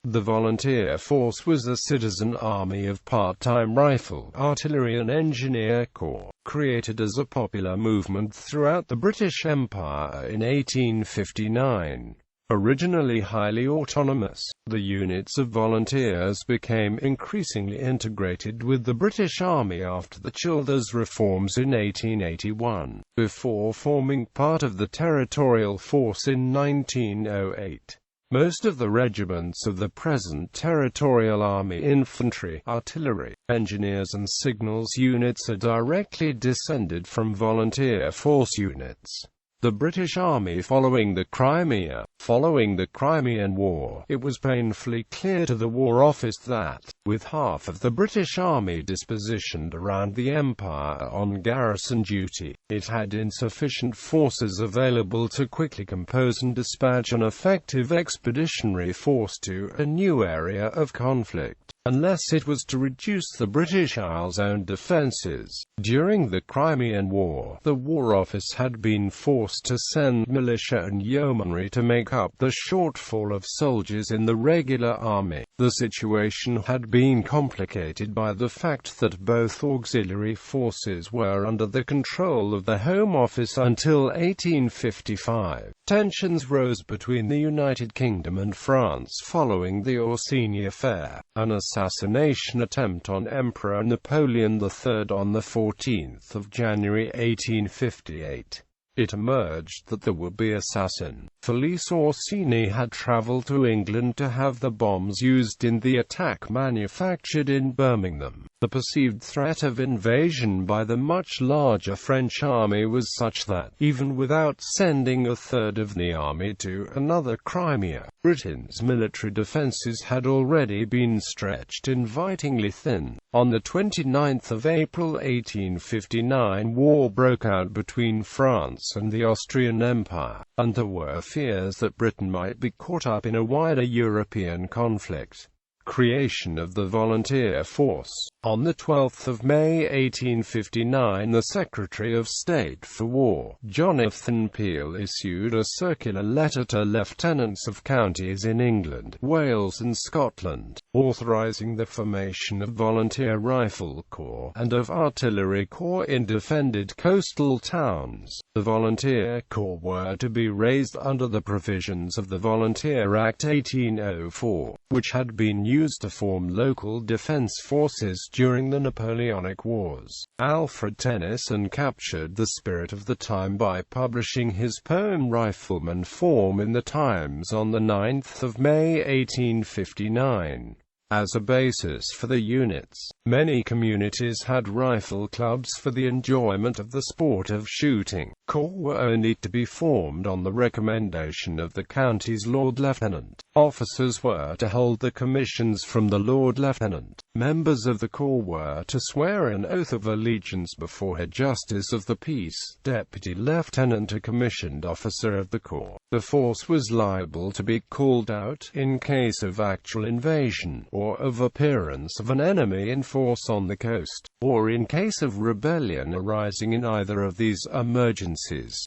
The volunteer force was a citizen army of part-time rifle, artillery and engineer corps, created as a popular movement throughout the British Empire in 1859. Originally highly autonomous, the units of volunteers became increasingly integrated with the British Army after the Childers reforms in 1881, before forming part of the Territorial Force in 1908. Most of the regiments of the present Territorial Army Infantry, artillery, engineers and signals units are directly descended from volunteer force units. The British Army following the Crimean War, it was painfully clear to the War Office that, with half of the British Army dispositioned around the Empire on garrison duty, it had insufficient forces available to quickly compose and dispatch an effective expeditionary force to a new area of conflict, unless it was to reduce the British Isles' own defences. During the Crimean War, the War Office had been forced to send militia and yeomanry to make up the shortfall of soldiers in the regular army. The situation had been complicated by the fact that both auxiliary forces were under the control of the Home Office until 1855. Tensions rose between the United Kingdom and France following the Orsini affair, an assassination attempt on Emperor Napoleon III on 14 January 1858. It emerged that the would-be assassin, Felice Orsini, had traveled to England to have the bombs used in the attack manufactured in Birmingham. The perceived threat of invasion by the much larger French army was such that, even without sending a third of the army to another Crimea, Britain's military defences had already been stretched invitingly thin. On 29 April 1859, war broke out between France and the Austrian Empire, and there were fears that Britain might be caught up in a wider European conflict. Creation of the Volunteer Force. On 12 May 1859, the Secretary of State for War, Jonathan Peel, issued a circular letter to lieutenants of counties in England, Wales and Scotland, authorizing the formation of volunteer rifle corps and of artillery corps in defended coastal towns. The volunteer corps were to be raised under the provisions of the Volunteer Act 1804, which had been used to form local defense forces during the Napoleonic Wars. Alfred Tennyson captured the spirit of the time by publishing his poem Rifleman Form in the Times on 9 May 1859. As a basis for the units, many communities had rifle clubs for the enjoyment of the sport of shooting. Corps were only to be formed on the recommendation of the county's Lord Lieutenant. Officers were to hold the commissions from the Lord Lieutenant. Members of the corps were to swear an oath of allegiance before a Justice of the Peace, Deputy Lieutenant, a commissioned officer of the corps. The force was liable to be called out in case of actual invasion, or of appearance of an enemy in force on the coast, or in case of rebellion arising in either of these emergencies.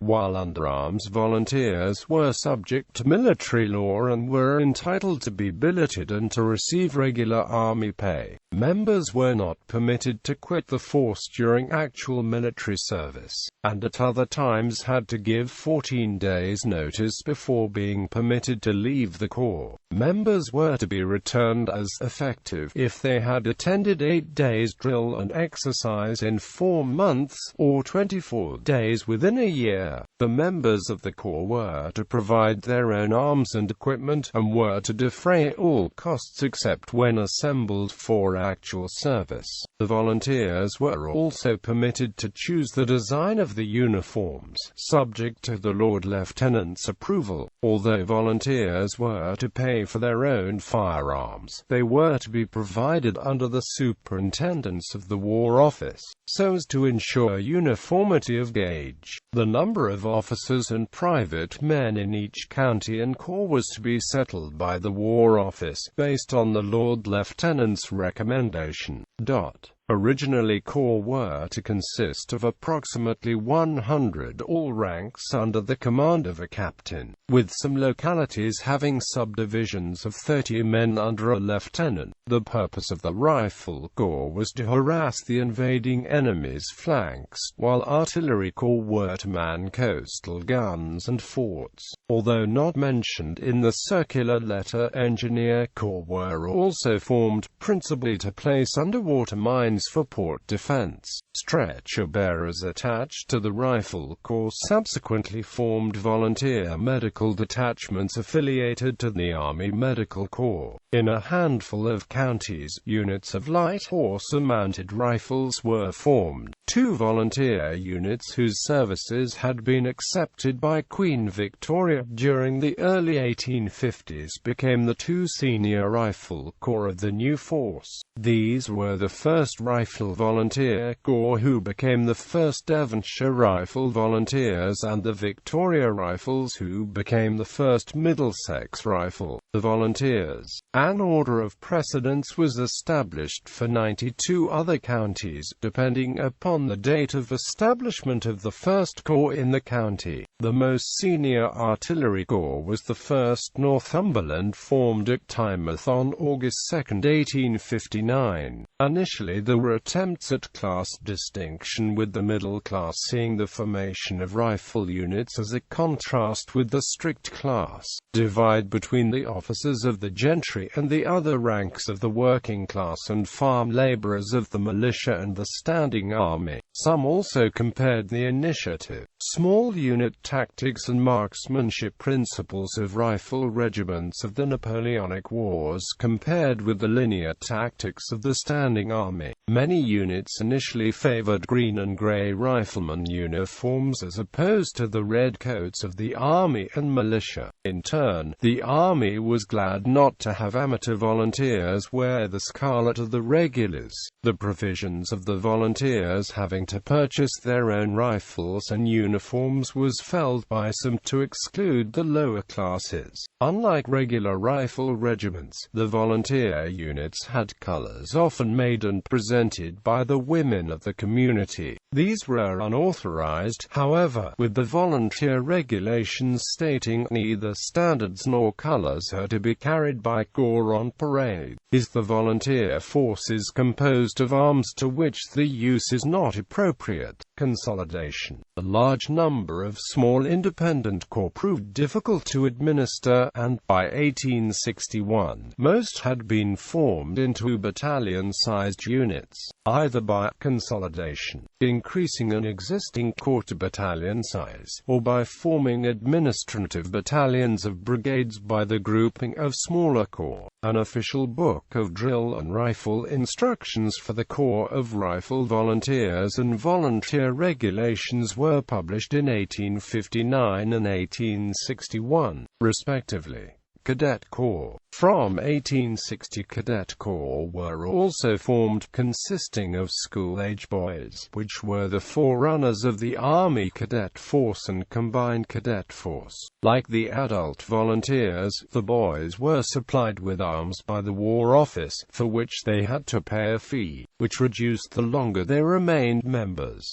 While underarms volunteers were subject to military law and were entitled to be billeted and to receive regular army pay, members were not permitted to quit the force during actual military service, and at other times had to give 14 days' notice before being permitted to leave the corps. Members were to be returned as effective if they had attended 8 days' drill and exercise in 4 months, or 24 days within a year. The members of the corps were to provide their own arms and equipment, and were to defray all costs except when assembled for actual service. The volunteers were also permitted to choose the design of the uniforms, subject to the Lord Lieutenant's approval. Although volunteers were to pay for their own firearms, they were to be provided under the superintendence of the War Office, so as to ensure uniformity of gauge. The number of officers and private men in each county and corps was to be settled by the War Office, based on the Lord Lieutenant's recommendation. Originally, corps were to consist of approximately 100, all ranks under the command of a captain, with some localities having subdivisions of 30 men under a lieutenant. The purpose of the Rifle Corps was to harass the invading enemy's flanks, while Artillery Corps were to man coastal guns and forts. Although not mentioned in the circular letter, Engineer Corps were also formed, principally to place underwater mines for port defense. Stretcher bearers attached to the Rifle Corps subsequently formed volunteer medical detachments affiliated to the Army Medical Corps. In a handful of counties, units of light horse-mounted rifles were formed. 2 volunteer units whose services had been accepted by Queen Victoria during the early 1850s became the 2 senior Rifle Corps of the new force. These were the 1st Rifle Volunteer Corps, who became the 1st Devonshire Rifle Volunteers, and the Victoria Rifles, who became the 1st Middlesex Rifle. The Volunteers. An order of precedence was established for 92 other counties, depending upon the date of establishment of the 1st Corps in the county. The most senior Artillery Corps was the 1st Northumberland, formed at Tynemouth on August 2, 1859. Initially there were attempts at class distinction, with the middle class seeing the formation of rifle units as a contrast with the strict class divide between the officers of the gentry and the other ranks of the working class and farm labourers of the militia and the standing army. Some also compared the initiative, small unit tactics and marksmanship principles of rifle regiments of the Napoleonic Wars compared with the linear tactics of the standing army. Many units initially favoured green and grey rifleman uniforms as opposed to the red coats of the army and militia. In turn, the army was glad not to have amateur volunteers wear the scarlet of the regulars. The provisions of the volunteers having to purchase their own rifles and uniforms was felt by some to exclude the lower classes. Unlike regular rifle regiments, the volunteer units had colours often made and presented by the women of the community. These were unauthorized, however, with the volunteer regulations stating neither standards nor colors are to be carried by corps on parade. The volunteer force is composed of arms to which the use is not appropriate. Consolidation. A large number of small independent corps proved difficult to administer, and, by 1861, most had been formed into battalion-sized units, either by consolidation, increasing an existing corps to battalion size, or by forming administrative battalions of brigades by the grouping of smaller corps. An official book of drill and rifle instructions for the Corps of Rifle Volunteers and volunteer regulations were published in 1859 and 1861, respectively. Cadet Corps. From 1860, Cadet Corps were also formed, consisting of school-age boys, which were the forerunners of the Army Cadet Force and Combined Cadet Force. Like the adult volunteers, the boys were supplied with arms by the War Office, for which they had to pay a fee, which reduced the longer they remained members.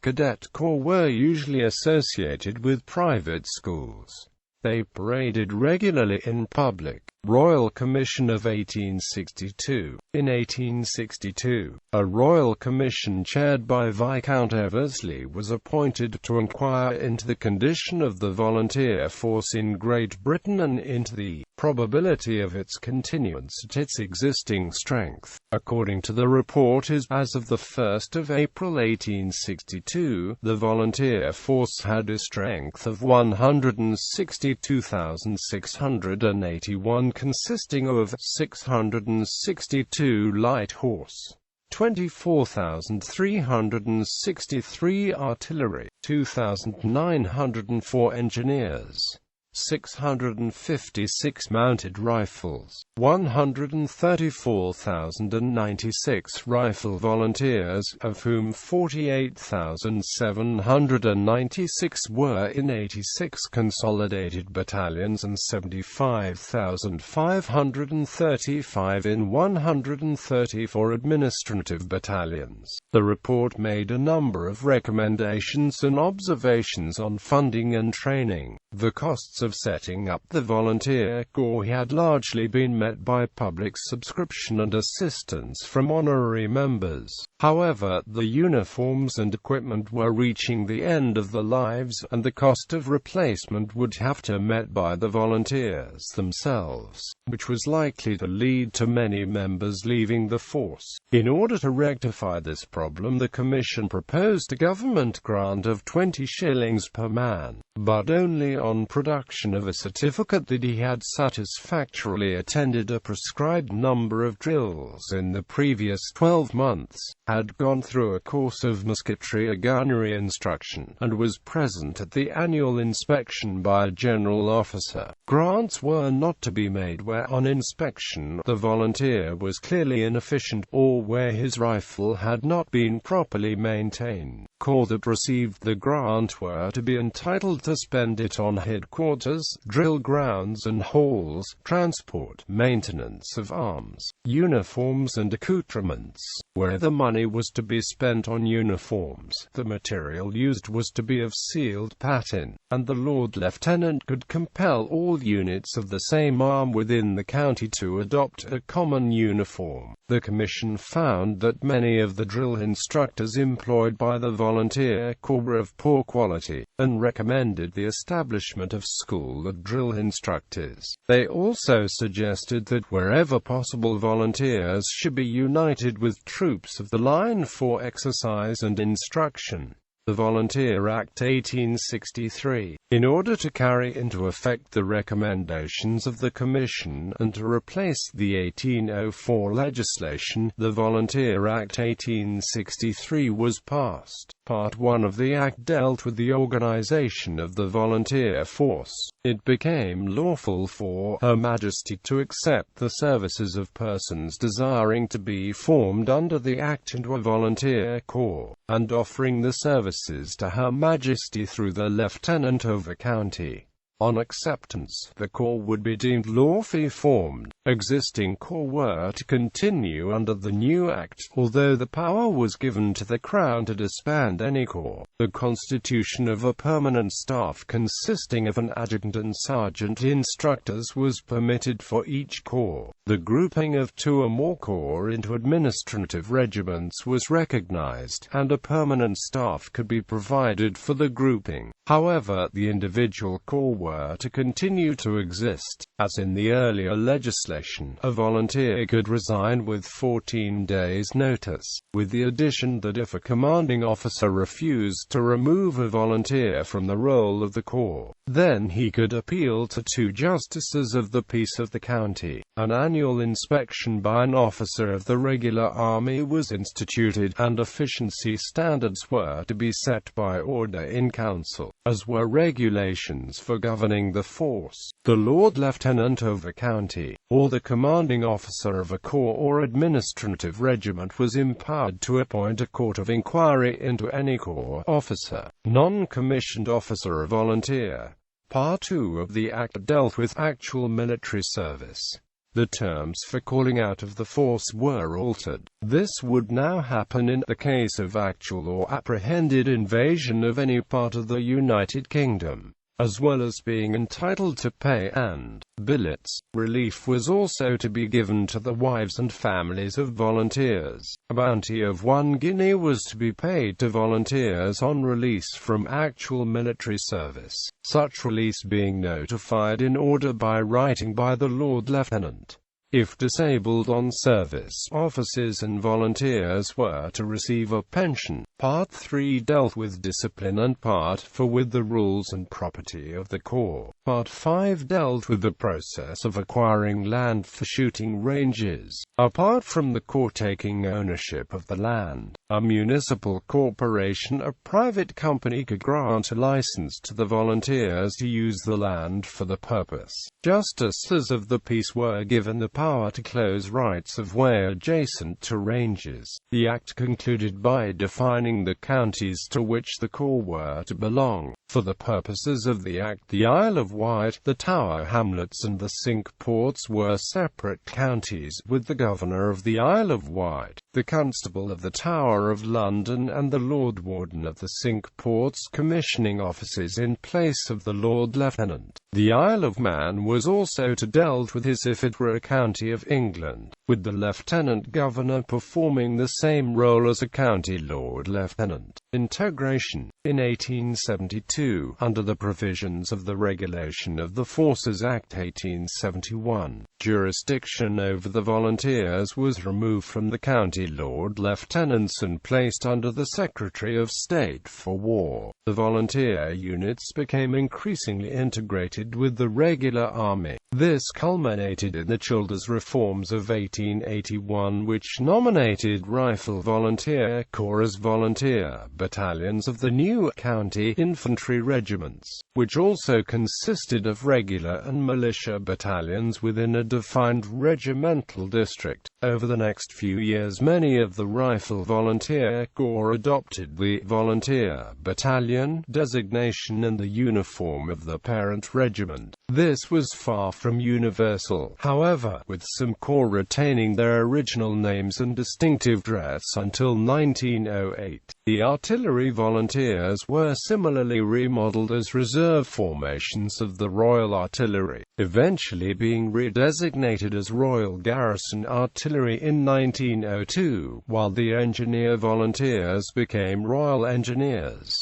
Cadet Corps were usually associated with private schools. They paraded regularly in public. Royal Commission of 1862. In 1862, a Royal Commission chaired by Viscount Eversley was appointed to inquire into the condition of the volunteer force in Great Britain and into the probability of its continuance at its existing strength. According to the report, as of the 1st of April 1862, the volunteer force had a strength of 162,681, consisting of 662 light horse, 24,363 artillery, 2,904 engineers, 656 mounted rifles, 134,096 rifle volunteers, of whom 48,796 were in 86 consolidated battalions and 75,535 in 134 administrative battalions. The report made a number of recommendations and observations on funding and training. The costs of setting up the volunteer corps had largely been met by public subscription and assistance from honorary members. However, the uniforms and equipment were reaching the end of their lives, and the cost of replacement would have to be met by the volunteers themselves, which was likely to lead to many members leaving the force. In order to rectify this problem, the Commission proposed a government grant of 20 shillings per man, but only on production of a certificate that he had satisfactorily attended a prescribed number of drills in the previous 12 months, had gone through a course of musketry or gunnery instruction, and was present at the annual inspection by a general officer. Grants were not to be made where on inspection the volunteer was clearly inefficient, or where his rifle had not been properly maintained. Corps that received the grant were to be entitled to spend it on headquarters, drill grounds and halls, transport, maintenance of arms, uniforms and accoutrements. Where the money was to be spent on uniforms, the material used was to be of sealed pattern, and the Lord Lieutenant could compel all units of the same arm within the county to adopt a common uniform. The Commission found that many of the drill instructors employed by the volunteer corps were of poor quality, and recommended the establishment of school of drill instructors. They also suggested that wherever possible volunteers should be united with troops of the line for exercise and instruction. The Volunteer Act 1863, in order to carry into effect the recommendations of the Commission and to replace the 1804 legislation, the Volunteer Act 1863 was passed. Part 1 of the Act dealt with the organization of the volunteer force. It became lawful for Her Majesty to accept the services of persons desiring to be formed under the Act into a volunteer corps, and offering the services to Her Majesty through the Lieutenant of a county. On acceptance, the corps would be deemed lawfully formed. Existing corps were to continue under the new Act, although the power was given to the Crown to disband any corps. The constitution of a permanent staff consisting of an adjutant and sergeant instructors was permitted for each corps. The grouping of 2 or more corps into administrative regiments was recognized, and a permanent staff could be provided for the grouping. However, the individual corps were to continue to exist. As in the earlier legislation, a volunteer could resign with 14 days' notice, with the addition that if a commanding officer refused to remove a volunteer from the roll of the corps, then he could appeal to 2 justices of the peace of the county. An annual inspection by an officer of the regular army was instituted, and efficiency standards were to be set by order in council, as were regulations for governing the force. The Lord Lieutenant of a county, or the commanding officer of a corps or administrative regiment was empowered to appoint a court of inquiry into any corps officer, non-commissioned officer or volunteer. Part 2 of the Act dealt with actual military service. The terms for calling out of the force were altered. This would now happen in the case of actual or apprehended invasion of any part of the United Kingdom, as well as being entitled to pay and billets. Relief was also to be given to the wives and families of volunteers. A bounty of 1 guinea was to be paid to volunteers on release from actual military service, such release being notified in order by writing by the Lord Lieutenant. If disabled on service, officers and volunteers were to receive a pension. Part 3 dealt with discipline and Part 4 with the rules and property of the corps. Part 5 dealt with the process of acquiring land for shooting ranges. Apart from the corps taking ownership of the land, A municipal corporation, a private company, could grant a license to the volunteers to use the land for the purpose. Justices of the peace were given the power to close rights of way adjacent to ranges. The act concluded by defining the counties to which the corps were to belong. For the purposes of the act, the Isle of Wight, the Tower Hamlets and the Cinque Ports were separate counties, with the Governor of the Isle of Wight, the Constable of the Tower of London and the Lord Warden of the Cinque Ports commissioning offices in place of the Lord Lieutenant. The Isle of Man was also to dealt with as if it were a county of England, with the Lieutenant Governor performing the same role as a county Lord Lieutenant. Integration. In 1872, under the provisions of the Regulation of the Forces Act 1871, jurisdiction over the volunteers was removed from the county Lord Lieutenants and placed under the Secretary of State for War. The volunteer units became increasingly integrated with the regular army. This culminated in the Childers Reforms of 1881, which nominated Rifle Volunteer Corps as volunteer battalions of the new county infantry regiments, which also consisted of regular and militia battalions within a defined regimental district. Over the next few years, many of the Rifle Volunteer Corps adopted the volunteer battalion designation and the uniform of the parent regiment. This was far from universal, however, with some corps retaining their original names and distinctive dress until 1908. The artillery volunteers were similarly remodeled as reserve formations of the Royal Artillery, eventually being redesignated as Royal Garrison Artillery in 1902, while the Engineer Volunteers became Royal Engineers.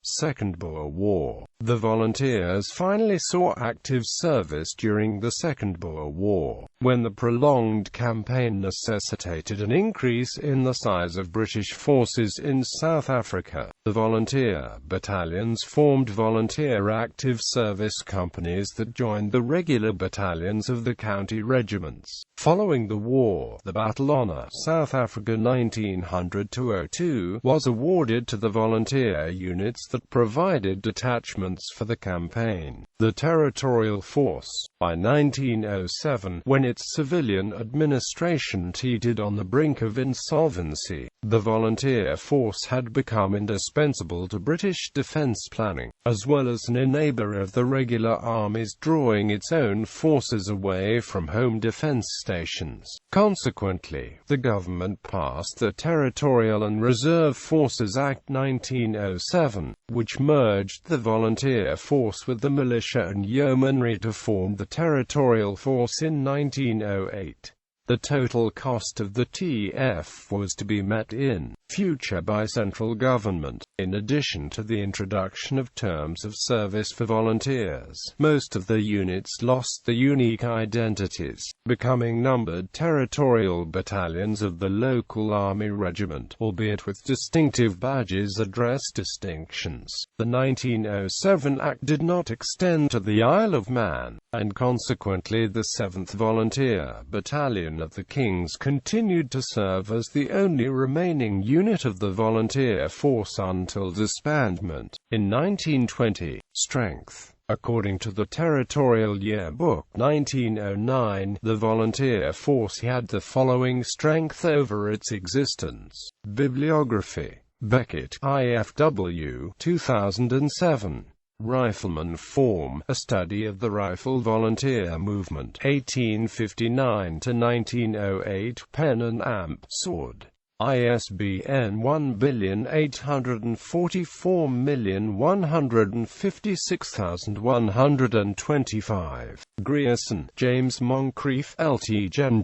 Second Boer War. The volunteers finally saw active service during the Second Boer War, when the prolonged campaign necessitated an increase in the size of British forces in South Africa. The volunteer battalions formed volunteer active service companies that joined the regular battalions of the county regiments. Following the war, the Battle Honour South Africa 1900-02 was awarded to the volunteer units that provided detachments for the campaign. The Territorial Force. By 1907, when its civilian administration teetered on the brink of insolvency, the volunteer force had become indispensable to British defence planning, as well as an enabler of the regular armies drawing its own forces away from home defence stations. Consequently, the government passed the Territorial and Reserve Forces Act 1907, which merged the volunteer force with the militia and yeomanry to form the Territorial Force in 1908. The total cost of the TF was to be met in future by central government, in addition to the introduction of terms of service for volunteers. Most of the units lost their unique identities, becoming numbered territorial battalions of the local army regiment, albeit with distinctive badges address distinctions. The 1907 Act did not extend to the Isle of Man, and consequently the 7th Volunteer Battalion of the Kings continued to serve as the only remaining unit of the volunteer force until disbandment. In 1920, strength. According to the Territorial Yearbook 1909, the volunteer force had the following strength over its existence. Bibliography. Beckett, IFW, 2007. Rifleman Form, A Study of the Rifle Volunteer Movement, 1859–1908, Pen and Amp, Sword. ISBN 1844156125. Grierson, James Moncrief, Lt Gen.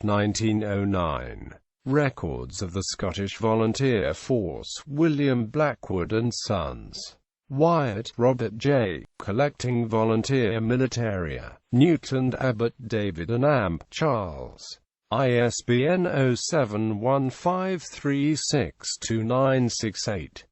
1909. Records of the Scottish Volunteer Force, William Blackwood and Sons. Wyatt, Robert J. Collecting Volunteer Militaria. Newton Abbott, David and Amp, Charles. ISBN 0715362968.